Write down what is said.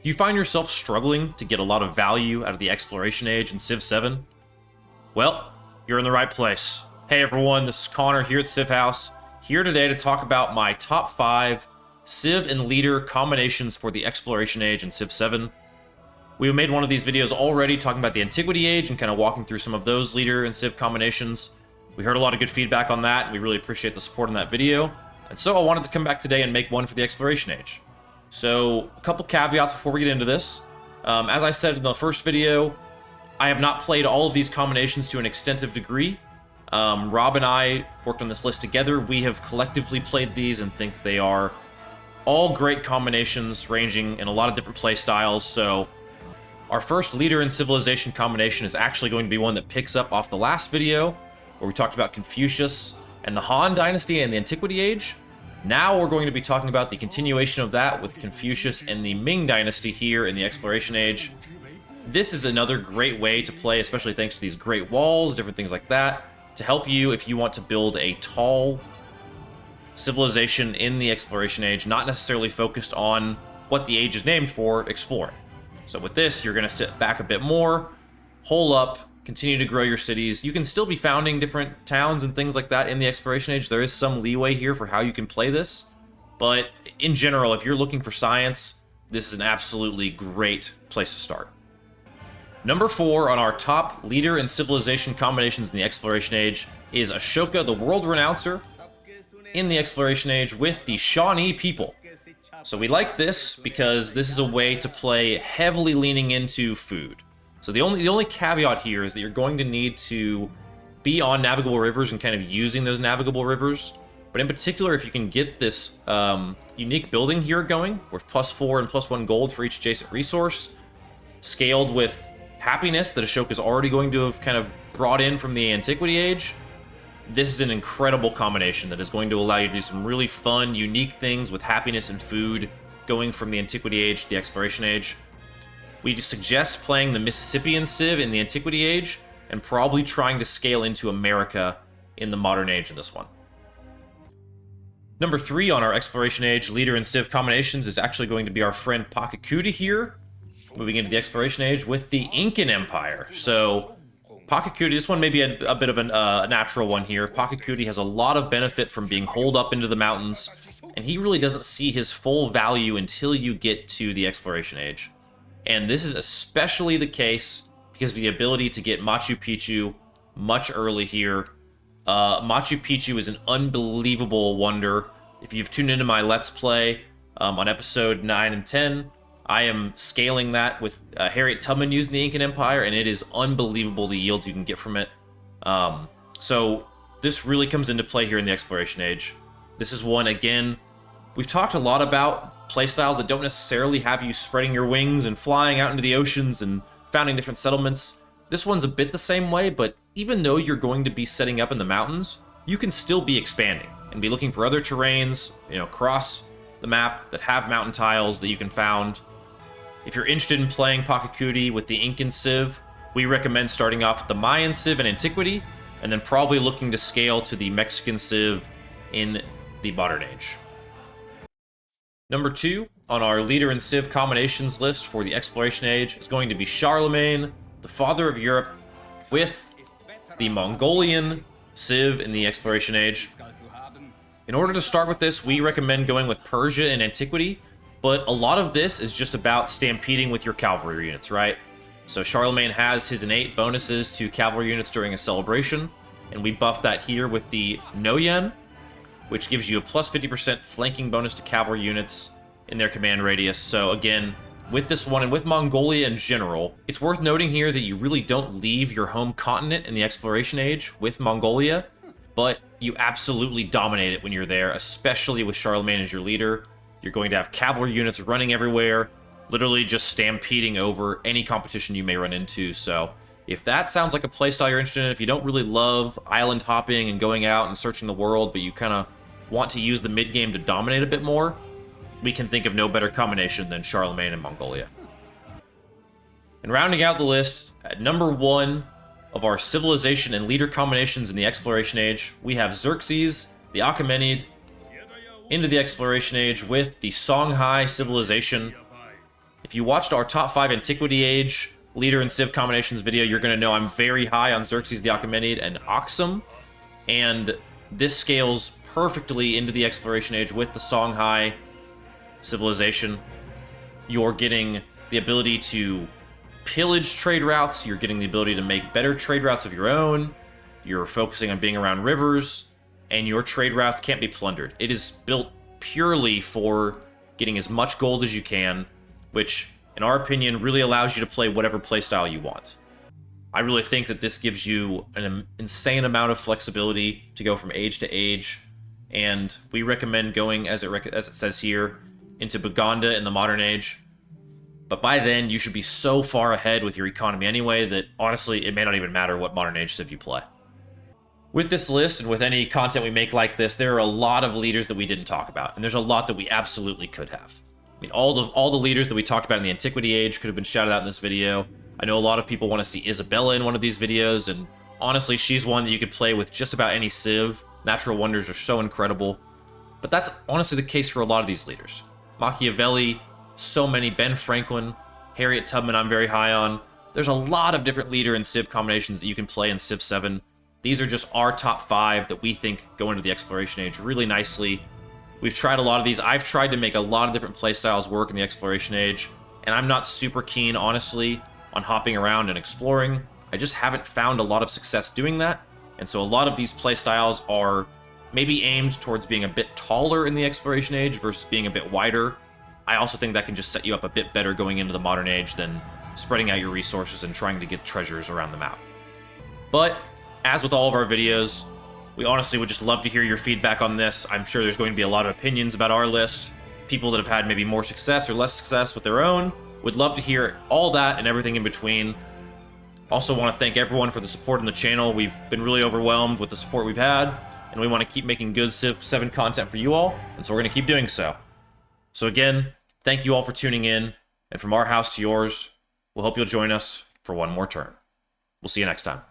Do you find yourself struggling to get a lot of value out of the Exploration Age in Civ 7? Well, you're in the right place. Hey everyone, this is Connor here at Civ House, here today to talk about my top 5 Civ and Leader combinations for the Exploration Age in Civ 7. We made one of these videos already talking about the Antiquity Age and kind of walking through some of those Leader and Civ combinations. We heard a lot of good feedback on that, and we really appreciate the support in that video. And so I wanted to come back today and make one for the Exploration Age. So, a couple caveats before we get into this. As I said in the first video, I have not played all of these combinations to an extensive degree. Rob and I worked on this list together. We have collectively played these and think they are all great combinations ranging in a lot of different play styles. So, our first Leader and Civilization combination is actually going to be one that picks up off the last video, where we talked about Confucius and the Han Dynasty and the Antiquity Age. Now we're going to be talking about the continuation of that with Confucius and the Ming Dynasty here in the Exploration Age. This is another great way to play, especially thanks to these great walls, different things like that, to help you if you want to build a tall civilization in the Exploration Age, not necessarily focused on what the age is named for, exploring. So with this, you're going to sit back a bit more, hole up, continue to grow your cities. You can still be founding different towns and things like that in the Exploration Age. There is some leeway here for how you can play this. But in general, if you're looking for science, this is an absolutely great place to start. Number 4 on our top Leader and Civilization combinations in the Exploration Age is Ashoka, the World Renouncer, in the Exploration Age with the Shawnee people. So we like this because this is a way to play heavily leaning into food. So the only caveat here is that you're going to need to be on navigable rivers and kind of using those navigable rivers. But in particular, if you can get this unique building here going with +4 and +1 gold for each adjacent resource, scaled with happiness that Ashoka's already going to have kind of brought in from the Antiquity Age, this is an incredible combination that is going to allow you to do some really fun, unique things with happiness and food going from the Antiquity Age to the Exploration Age. We suggest playing the Mississippian Civ in the Antiquity Age, and probably trying to scale into America in the Modern Age in this one. Number 3 on our Exploration Age Leader and Civ combinations is actually going to be our friend Pakakuta here, moving into the Exploration Age with the Incan Empire. So, Pakakuta, this one may be a bit of a natural one here. Pakakuta has a lot of benefit from being holed up into the mountains, and he really doesn't see his full value until you get to the Exploration Age. And this is especially the case because of the ability to get Machu Picchu much early here. Machu Picchu is an unbelievable wonder. If you've tuned into my Let's Play on episode 9 and 10, I am scaling that with Harriet Tubman using the Incan Empire, and it is unbelievable the yields you can get from it. So this really comes into play here in the Exploration Age. This is one, again, we've talked a lot about playstyles that don't necessarily have you spreading your wings and flying out into the oceans and founding different settlements. This one's a bit the same way, but even though you're going to be setting up in the mountains, you can still be expanding and be looking for other terrains, across the map that have mountain tiles that you can found. If you're interested in playing Pakakuta with the Incan Civ, we recommend starting off with the Mayan Civ in Antiquity, and then probably looking to scale to the Mexican Civ in the Modern Age. Number 2 on our Leader and Civ combinations list for the Exploration Age is going to be Charlemagne, the Father of Europe, with the Mongolian Civ in the Exploration Age. In order to start with this, we recommend going with Persia in Antiquity, but a lot of this is just about stampeding with your cavalry units, right? So Charlemagne has his innate bonuses to cavalry units during a celebration, and we buff that here with the Noyen, which gives you a plus 50% flanking bonus to cavalry units in their command radius. So again, with this one and with Mongolia in general, it's worth noting here that you really don't leave your home continent in the Exploration Age with Mongolia, but you absolutely dominate it when you're there, especially with Charlemagne as your leader. You're going to have cavalry units running everywhere, literally just stampeding over any competition you may run into. So if that sounds like a playstyle you're interested in, if you don't really love island hopping and going out and searching the world, but you kind of want to use the mid-game to dominate a bit more, we can think of no better combination than Charlemagne and Mongolia. And rounding out the list, at number 1 of our civilization and leader combinations in the Exploration Age, we have Xerxes, the Achaemenid, into the Exploration Age with the Songhai civilization. If you watched our top 5 Antiquity Age leader and Civ combinations video, you're going to know I'm very high on Xerxes the Achaemenid and Oxum, and this scales perfectly into the Exploration Age with the Songhai civilization. You're getting the ability to pillage trade routes, you're getting the ability to make better trade routes of your own, you're focusing on being around rivers, and your trade routes can't be plundered. It is built purely for getting as much gold as you can, which, in our opinion, really allows you to play whatever playstyle you want. I really think that this gives you an insane amount of flexibility to go from age to age, and we recommend going, as it says here, into Buganda in the modern age. But by then, you should be so far ahead with your economy anyway that, honestly, it may not even matter what modern age Civ you play. With this list, and with any content we make like this, there are a lot of leaders that we didn't talk about, and there's a lot that we absolutely could have. I mean, all the leaders that we talked about in the Antiquity Age could have been shouted out in this video. I know a lot of people want to see Isabella in one of these videos, and honestly, she's one that you could play with just about any Civ. Natural Wonders are so incredible. But that's honestly the case for a lot of these leaders. Machiavelli, so many, Ben Franklin, Harriet Tubman I'm very high on. There's a lot of different leader and Civ combinations that you can play in Civ 7. These are just our top 5 that we think go into the Exploration Age really nicely. We've tried a lot of these. I've tried to make a lot of different playstyles work in the Exploration Age, and I'm not super keen, honestly, on hopping around and exploring. I just haven't found a lot of success doing that, and so a lot of these playstyles are maybe aimed towards being a bit taller in the Exploration Age versus being a bit wider. I also think that can just set you up a bit better going into the modern age than spreading out your resources and trying to get treasures around the map. But, as with all of our videos, we honestly would just love to hear your feedback on this. I'm sure there's going to be a lot of opinions about our list. People that have had maybe more success or less success with their own. Would love to hear all that and everything in between. Also want to thank everyone for the support on the channel. We've been really overwhelmed with the support we've had, and we want to keep making good Civ 7 content for you all, and so we're going to keep doing so. So again, thank you all for tuning in, and from our house to yours, we'll hope you'll join us for one more turn. We'll see you next time.